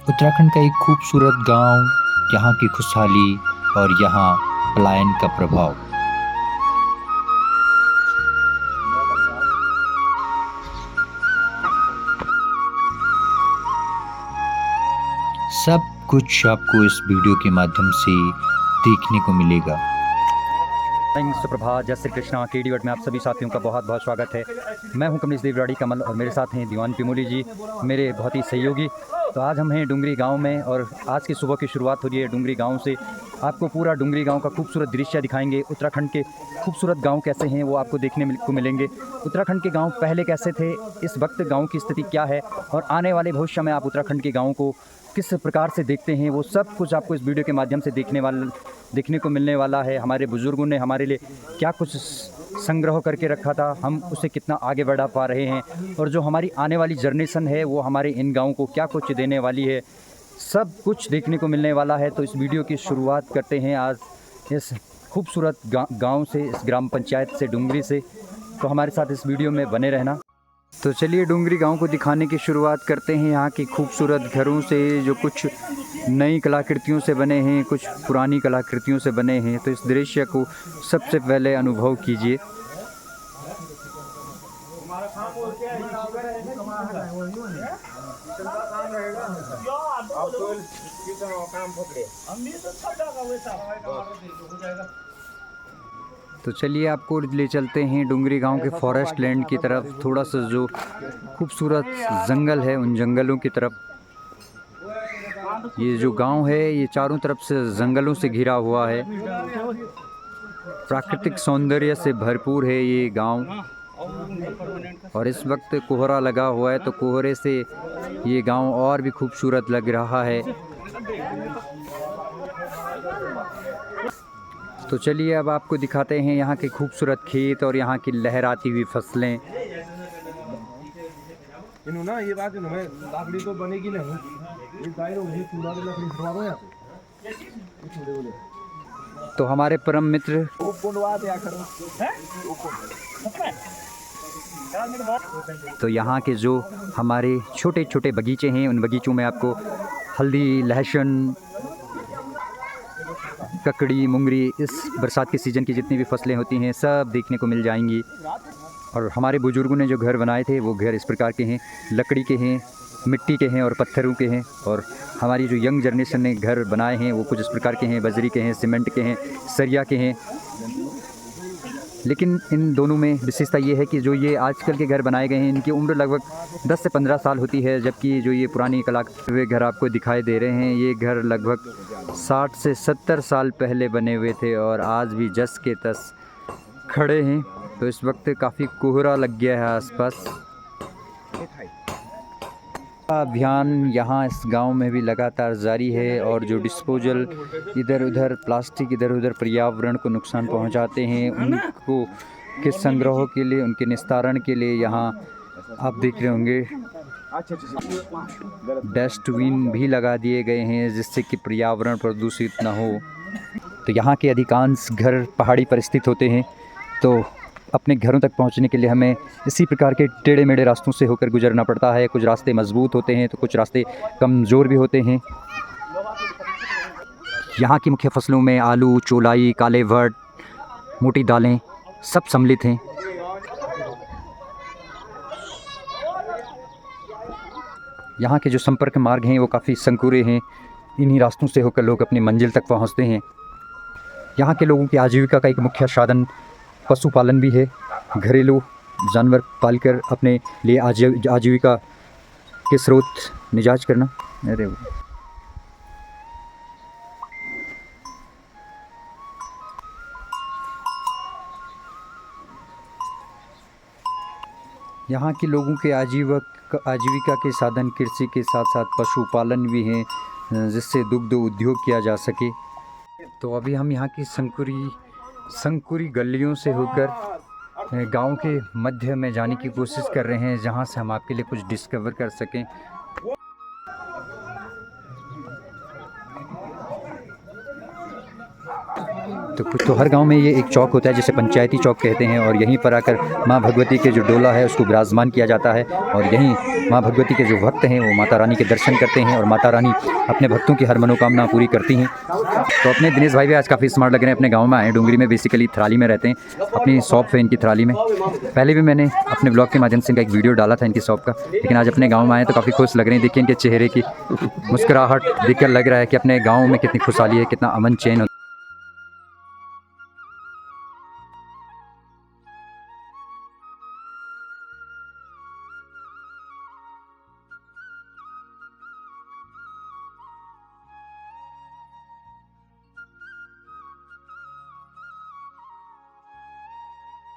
उत्तराखंड का एक खूबसूरत गांव, यहाँ की खुशहाली और यहाँ पलायन का प्रभाव। सब कुछ आपको इस वीडियो के माध्यम से देखने को मिलेगा। सुप्रभात, जय श्री कृष्णा। केडी वर्ड में आप सभी साथियों का बहुत बहुत स्वागत है। मैं हूं कमलेश देवराड़ी कमल और मेरे साथ हैं दीवान पिमोली जी, मेरे बहुत ही सहयोगी। तो आज हम हैं डुंगरी गांव में और आज की सुबह की शुरुआत हो रही है डुंगरी गांव से। आपको पूरा डुंगरी गांव का खूबसूरत दृश्य दिखाएंगे। उत्तराखंड के खूबसूरत गांव कैसे हैं वो आपको देखने को मिलेंगे। उत्तराखंड के गांव पहले कैसे थे, इस वक्त गांव की स्थिति क्या है और आने वाले भविष्य में आप उत्तराखंड के गाँव को किस प्रकार से देखते हैं, वो सब कुछ आपको इस वीडियो के माध्यम से देखने को मिलने वाला है। हमारे बुज़ुर्गों ने हमारे लिए क्या कुछ संग्रह करके रखा था, हम उसे कितना आगे बढ़ा पा रहे हैं, और जो हमारी आने वाली जनरेशन है वो हमारे इन गाँव को क्या कुछ देने वाली है, सब कुछ देखने को मिलने वाला है। तो इस वीडियो की शुरुआत करते हैं आज इस खूबसूरत गाँव से, इस ग्राम पंचायत से, डुंगरी से। तो हमारे साथ इस वीडियो में बने रहना। तो चलिए डुंगरी गांव को दिखाने की शुरुआत करते हैं। यहाँ की खूबसूरत घरों से, जो कुछ नई कलाकृतियों से बने हैं, कुछ पुरानी कलाकृतियों से बने हैं। तो इस दृश्य को सबसे पहले अनुभव कीजिए। तो चलिए आपको ले चलते हैं डुंगरी गांव के फॉरेस्ट लैंड की तरफ, थोड़ा सा जो खूबसूरत जंगल है उन जंगलों की तरफ। ये जो गांव है ये चारों तरफ से जंगलों से घिरा हुआ है, प्राकृतिक सौंदर्य से भरपूर है ये गांव। और इस वक्त कोहरा लगा हुआ है तो कोहरे से ये गांव और भी खूबसूरत लग रहा है। तो चलिए अब आपको दिखाते हैं यहाँ के खूबसूरत खेत और यहाँ की लहराती हुई फसलें। ना ये बात लकड़ी तो बनेगी नहीं, तो हमारे परम मित्र तो यहाँ के जो हमारे छोटे छोटे बगीचे हैं, उन बगीचों में आपको हल्दी, लहसुन, ककड़ी, मुंगरी, इस बरसात के सीज़न की जितनी भी फसलें होती हैं सब देखने को मिल जाएंगी। और हमारे बुजुर्गों ने जो घर बनाए थे वो घर इस प्रकार के हैं, लकड़ी के हैं, मिट्टी के हैं और पत्थरों के हैं। और हमारी जो यंग जनरेशन ने घर बनाए हैं वो कुछ इस प्रकार के हैं, बजरी के हैं, सीमेंट के हैं, सरिया के हैं। लेकिन इन दोनों में विशेषता ये है कि जो ये आजकल के घर बनाए गए हैं इनकी उम्र लगभग 10 से 15 साल होती है, जबकि जो ये पुरानी कलाकृति घर आपको दिखाई दे रहे हैं ये घर लगभग 60 से 70 साल पहले बने हुए थे और आज भी जस के तस खड़े हैं। तो इस वक्त काफ़ी कोहरा लग गया है आसपास। अभियान यहाँ इस गांव में भी लगातार जारी है और जो डिस्पोजल इधर उधर प्लास्टिक इधर उधर पर्यावरण को नुकसान पहुंचाते हैं उनको के संग्रह के लिए, उनके निस्तारण के लिए यहाँ आप देख रहे होंगे डस्टबिन भी लगा दिए गए हैं जिससे कि पर्यावरण प्रदूषित ना हो। तो यहाँ के अधिकांश घर पहाड़ी पर स्थित होते हैं, तो अपने घरों तक पहुंचने के लिए हमें इसी प्रकार के टेढ़े मेढ़े रास्तों से होकर गुजरना पड़ता है। कुछ रास्ते मजबूत होते हैं तो कुछ रास्ते कमज़ोर भी होते हैं। यहाँ की मुख्य फसलों में आलू, चौलाई, काले भट्ट, मोटी दालें सब सम्मिलित हैं। यहाँ के जो संपर्क मार्ग हैं वो काफ़ी संकुरे हैं, इन्हीं रास्तों से होकर लोग अपनी मंजिल तक पहुँचते हैं। यहाँ के लोगों की आजीविका का एक मुख्य साधन पशुपालन भी है। घरेलू जानवर पालकर अपने लिए आजीविका के स्रोत निजात करना। अरे यहाँ के लोगों के आजीविका के साधन कृषि के साथ साथ पशुपालन भी हैं, जिससे दुग्ध उद्योग किया जा सके। तो अभी हम यहाँ की संकुरी गलियों से होकर गांव के मध्य में जाने की कोशिश कर रहे हैं, जहां से हम आपके लिए कुछ डिस्कवर कर सकें। तो हर गांव में ये एक चौक होता है जिसे पंचायती चौक कहते हैं, और यहीं पर आकर माँ भगवती के जो डोला है उसको विराजमान किया जाता है, और यहीं माँ भगवती के जो भक्त हैं वो माता रानी के दर्शन करते हैं, और माता रानी अपने भक्तों की हर मनोकामना पूरी करती हैं। तो अपने दिनेश भाई भी आज काफ़ी स्मार्ट लग रहे हैं, अपने गाँव में आए, डुंगरी में बेसिकली थराली में रहते हैं, अपनी शॉप है इनकी थराली में। पहले भी मैंने अपने ब्लॉग के माध्यम से इनका एक वीडियो डाला था इनकी शॉप का, लेकिन आज अपने गाँव में आए तो काफ़ी खुश लग रहे हैं। देखिए इनके चेहरे की मुस्कुराहट देखकर लग रहा है कि अपने गाँव में कितनी खुशहाली है, कितना अमन चैन होता है।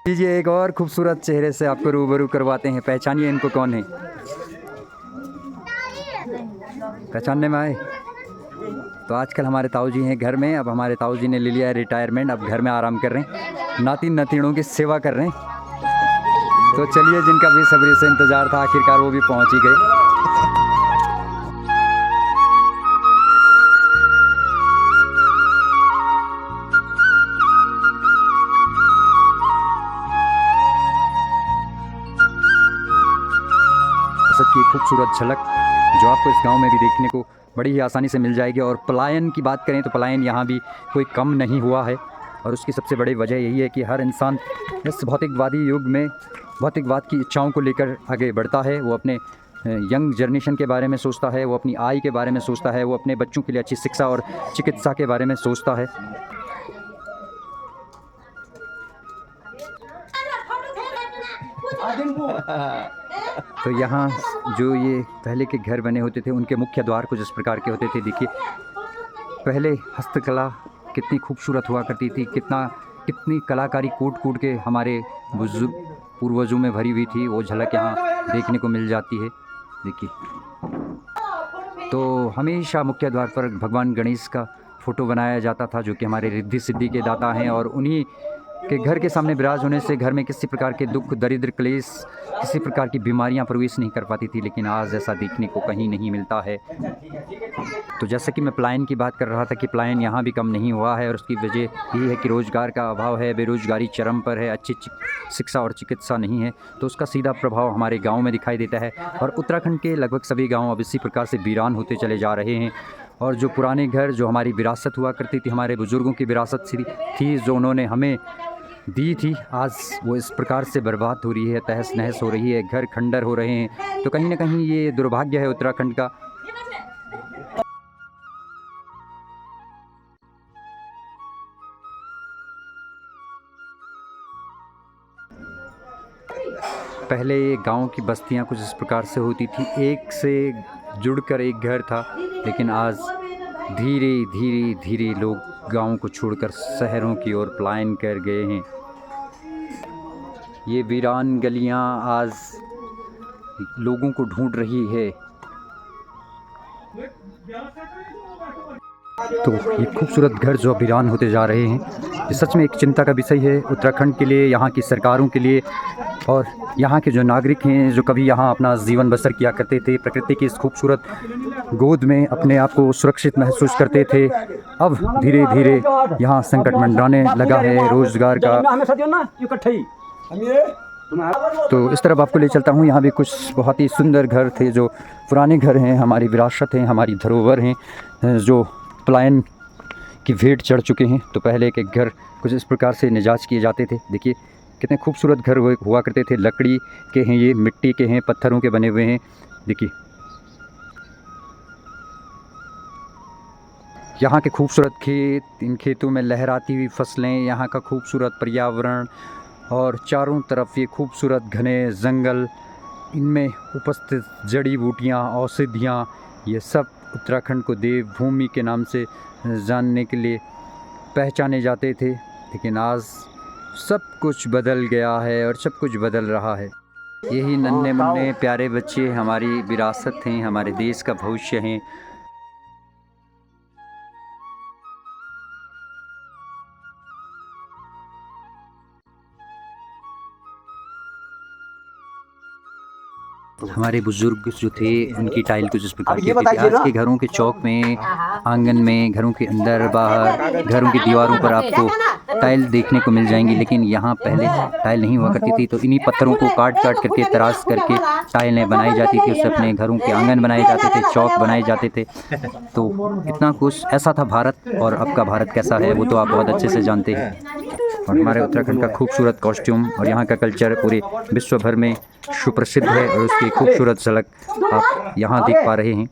लीजिए एक और खूबसूरत चेहरे से आपको रूबरू करवाते हैं, पहचानिए इनको कौन है। पहचानने में आए? तो आजकल हमारे ताऊ जी हैं घर में, अब हमारे ताऊ जी ने ले लिया है रिटायरमेंट, अब घर में आराम कर रहे हैं, नाती नतीनों की सेवा कर रहे हैं। तो चलिए, जिनका बेसब्री से इंतज़ार था आखिरकार वो भी पहुंच ही गए। की खूबसूरत झलक जो आपको इस गांव में भी देखने को बड़ी ही आसानी से मिल जाएगी। और पलायन की बात करें तो पलायन यहाँ भी कोई कम नहीं हुआ है, और उसकी सबसे बड़ी वजह यही है कि हर इंसान इस भौतिकवादी युग में भौतिकवाद की इच्छाओं को लेकर आगे बढ़ता है। वो अपने यंग जनरेशन के बारे में सोचता है, वो अपनी आय के बारे में सोचता है, वो अपने बच्चों के लिए अच्छी शिक्षा और चिकित्सा के बारे में सोचता है। तो यहाँ जो ये पहले के घर बने होते थे उनके मुख्य द्वार कुछ इस प्रकार के होते थे। देखिए पहले हस्तकला कितनी खूबसूरत हुआ करती थी, कितनी कलाकारी कूट कूट के हमारे पूर्वजों में भरी हुई थी, वो झलक यहाँ देखने को मिल जाती है। देखिए तो हमेशा मुख्य द्वार पर भगवान गणेश का फ़ोटो बनाया जाता था, जो कि हमारे रिद्धि सिद्धि के दाता हैं, और उन्हीं के घर के सामने विराज होने से घर में किसी प्रकार के दुख दरिद्र क्लेश, किसी प्रकार की बीमारियां प्रवेश नहीं कर पाती थी। लेकिन आज ऐसा देखने को कहीं नहीं मिलता है। तो जैसे कि मैं पलायन की बात कर रहा था कि पलायन यहाँ भी कम नहीं हुआ है, और उसकी वजह यही है कि रोज़गार का अभाव है, बेरोज़गारी चरम पर है, अच्छी शिक्षा और चिकित्सा नहीं है। तो उसका सीधा प्रभाव हमारे गाँव में दिखाई देता है, और उत्तराखंड के लगभग सभी गाँव अब इसी प्रकार से वीरान होते चले जा रहे हैं। और जो पुराने घर, जो हमारी विरासत हुआ करती थी, हमारे बुज़ुर्गों की विरासत थी, जो उन्होंने हमें दी थी, आज वो इस प्रकार से बर्बाद हो रही है, तहस नहस हो रही है, घर खंडर हो रहे हैं। तो कहीं ना कहीं ये दुर्भाग्य है उत्तराखंड का। पहले गांव की बस्तियां कुछ इस प्रकार से होती थी, एक से जुड़कर एक घर था, लेकिन आज धीरे धीरे धीरे लोग गांव को छोड़कर शहरों की ओर पलायन कर गए हैं। ये वीरान गलियां आज लोगों को ढूंढ रही है। तो ये खूबसूरत घर जो वीरान होते जा रहे हैं, ये सच में एक चिंता का विषय है उत्तराखंड के लिए, यहाँ की सरकारों के लिए, और यहाँ के जो नागरिक हैं जो कभी यहाँ अपना जीवन बसर किया करते थे, प्रकृति की इस खूबसूरत गोद में अपने आप को सुरक्षित महसूस करते थे, अब धीरे धीरे यहाँ संकट मंडराने लगा है रोजगार का। तो इस तरफ आपको ले चलता हूँ। यहाँ भी कुछ बहुत ही सुंदर घर थे, जो पुराने घर हैं, हमारी विरासत हैं, हमारी धरोहर हैं, जो पलायन की भेंट चढ़ चुके हैं। तो पहले के घर कुछ इस प्रकार से निजाज किए जाते थे। देखिए कितने खूबसूरत घर हुआ करते थे, लकड़ी के हैं, ये मिट्टी के हैं, पत्थरों के बने हुए हैं। देखिए यहाँ के खूबसूरत खेत, इन खेतों में लहराती हुई फसलें, यहाँ का खूबसूरत पर्यावरण, और चारों तरफ ये खूबसूरत घने जंगल, इनमें उपस्थित जड़ी बूटियाँ, औषधियाँ, ये सब उत्तराखंड को देवभूमि के नाम से जानने के लिए पहचाने जाते थे। लेकिन आज सब कुछ बदल गया है और सब कुछ बदल रहा है। यही नन्हे मुन्ने प्यारे बच्चे हमारी विरासत हैं, हमारे देश का भविष्य हैं। हमारे बुजुर्ग जो थे उनकी टाइल कुछ इस प्रकार की थी। आज के घरों के चौक में, आंगन में, घरों के अंदर बाहर, घरों की दीवारों पर आपको टाइल देखने को मिल जाएंगी। लेकिन यहाँ पहले टाइल नहीं हुआ करती थी, तो इन्हीं पत्थरों को काट काट करके, तराश करके टाइलें बनाई जाती थी। उससे अपने घरों के आंगन बनाए जाते थे, चौक बनाए जाते थे। तो इतना कुछ ऐसा था भारत। और अब का भारत कैसा है वो तो आप बहुत अच्छे से जानते हैं। और हमारे उत्तराखंड का खूबसूरत कॉस्ट्यूम और यहाँ का कल्चर पूरे विश्व भर में सुप्रसिद्ध है, और उसकी खूबसूरत झलक आप यहाँ देख पा रहे हैं।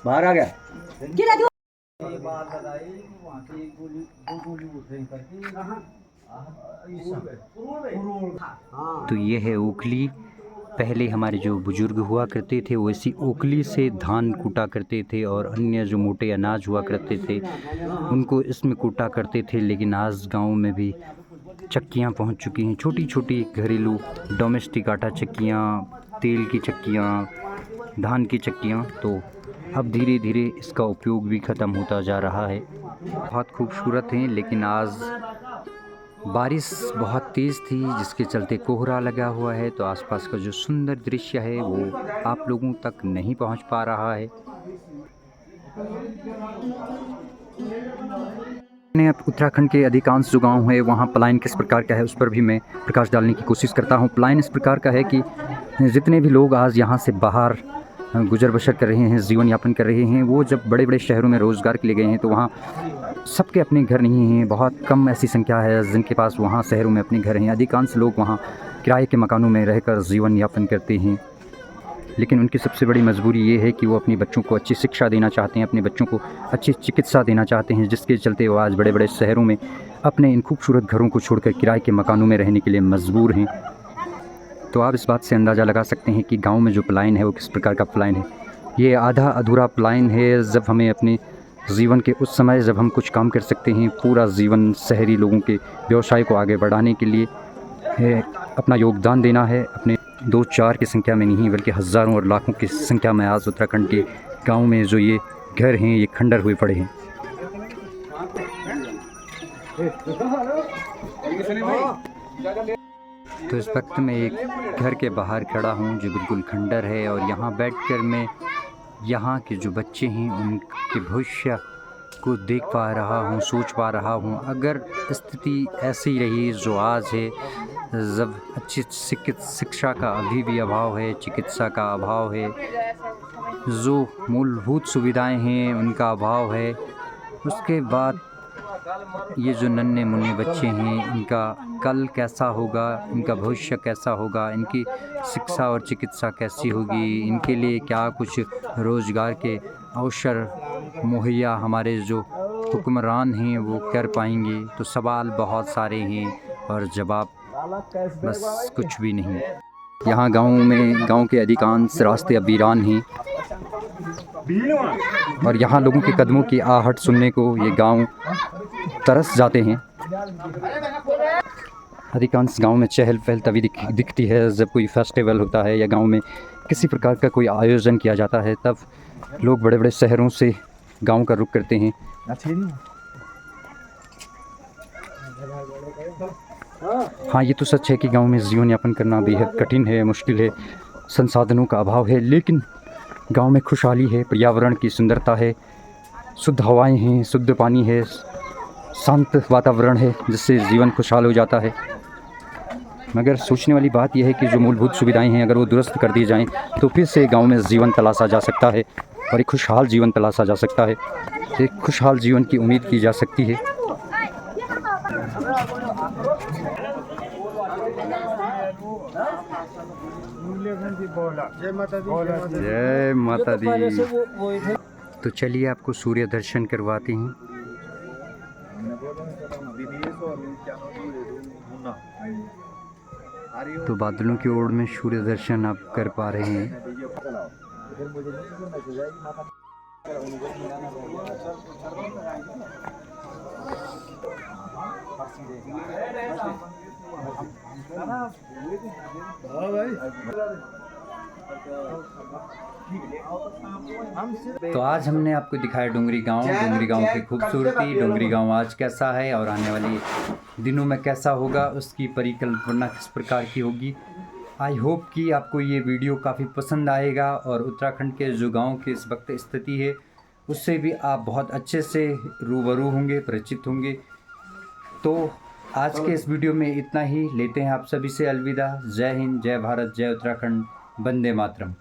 बाहर आ गया। तो ये है ओखली। पहले हमारे जो बुजुर्ग हुआ करते थे वो इसी ओखली से धान कूटा करते थे, और अन्य जो मोटे अनाज हुआ करते थे उनको इसमें कूटा करते थे। लेकिन आज गांव में भी चक्कियां पहुंच चुकी हैं, छोटी छोटी घरेलू डोमेस्टिक आटा चक्कियां, तेल की चक्कियां, धान की चक्कियां। तो अब धीरे धीरे इसका उपयोग भी ख़त्म होता जा रहा है। बहुत खूबसूरत हैं, लेकिन आज बारिश बहुत तेज़ थी जिसके चलते कोहरा लगा हुआ है, तो आसपास का जो सुंदर दृश्य है वो आप लोगों तक नहीं पहुंच पा रहा है। मैंने अब उत्तराखंड के अधिकांश जो गांव है वहाँ पलायन किस प्रकार का है उस पर भी मैं प्रकाश डालने की कोशिश करता हूँ। पलायन इस प्रकार का है कि जितने भी लोग आज यहाँ से बाहर गुजर बसर कर रहे हैं, जीवन यापन कर रहे हैं, वो जब बड़े बड़े शहरों में रोज़गार के लिए गए हैं तो वहाँ सबके अपने घर नहीं हैं। बहुत कम ऐसी संख्या है जिनके पास वहाँ शहरों में अपने घर हैं। अधिकांश लोग वहाँ किराए के मकानों में रहकर जीवन यापन करते हैं। लेकिन उनकी सबसे बड़ी मजबूरी ये है कि वो अपने बच्चों को अच्छी शिक्षा देना चाहते हैं, अपने बच्चों को अच्छी चिकित्सा देना चाहते हैं, जिसके चलते वो आज बड़े बड़े शहरों में अपने इन खूबसूरत घरों को छोड़कर किराए के मकानों में रहने के लिए मजबूर हैं। तो आप इस बात से अंदाज़ा लगा सकते हैं कि गांव में जो पलायन है वो किस प्रकार का पलायन है। ये आधा अधूरा पलायन है, जब हमें अपने जीवन के उस समय जब हम कुछ काम कर सकते हैं। पूरा जीवन शहरी लोगों के व्यवसाय को आगे बढ़ाने के लिए अपना योगदान देना है। अपने 2-4 की संख्या में नहीं बल्कि हज़ारों और लाखों की संख्या में आज उत्तराखंड के गाँव में जो ये घर हैं ये खंडर हुए पड़े हैं। तो इस वक्त मैं एक घर के बाहर खड़ा हूँ जो बिल्कुल खंडर है, और यहाँ बैठकर मैं यहाँ के जो बच्चे हैं उनके भविष्य को देख पा रहा हूँ, सोच पा रहा हूँ। अगर स्थिति ऐसी रही जो आज है, जब अच्छी शिक्षा का अभी भी अभाव है, चिकित्सा का अभाव है, जो मूलभूत सुविधाएं हैं उनका अभाव है, उसके बाद ये जो नन्हे मुन्ने बच्चे हैं इनका कल कैसा होगा, इनका भविष्य कैसा होगा, इनकी शिक्षा और चिकित्सा कैसी होगी, इनके लिए क्या कुछ रोज़गार के अवसर मुहैया हमारे जो हुक्मरान हैं वो कर पाएंगे। तो सवाल बहुत सारे हैं और जवाब बस कुछ भी नहीं। यहाँ गांव के अधिकांश रास्ते अब वीरान हैं, और यहाँ लोगों के कदमों की आहट सुनने को ये गांव तरस जाते हैं। अधिकांश गांव में चहल पहल तभी दिखती है जब कोई फेस्टिवल होता है या गांव में किसी प्रकार का कोई आयोजन किया जाता है, तब लोग बड़े बड़े शहरों से गांव का रुख करते हैं। हाँ, ये तो सच है कि गांव में जीवन यापन करना बेहद कठिन है, मुश्किल है, संसाधनों का अभाव है। लेकिन गांव में खुशहाली है, पर्यावरण की सुंदरता है, शुद्ध हवाएं हैं, शुद्ध पानी है, शांत वातावरण है, जिससे जीवन खुशहाल हो जाता है। मगर सोचने वाली बात यह है कि जो मूलभूत सुविधाएं हैं अगर वो दुरुस्त कर दी जाएं तो फिर से गांव में जीवन तलाशा जा सकता है, और एक खुशहाल जीवन तलाशा जा सकता है। एक खुशहाल जीवन की उम्मीद की जा सकती है। जय माता दी। तो चलिए आपको सूर्य दर्शन करवाते हैं। तो बादलों की ओर में सूर्य दर्शन आप कर पा रहे हैं। तो आज हमने आपको दिखाया डुंगरी गांव की खूबसूरती, डुंगरी गांव आज कैसा है और आने वाले दिनों में कैसा होगा, उसकी परिकल्पना किस प्रकार की होगी। आई होप कि आपको ये वीडियो काफ़ी पसंद आएगा और उत्तराखंड के जो गाँव की इस वक्त स्थिति है उससे भी आप बहुत अच्छे से रूबरू होंगे, परिचित होंगे। तो आज के इस वीडियो में इतना ही, लेते हैं आप सभी से अलविदा। जय हिंद, जय भारत, जय उत्तराखंड, वंदे मातरम।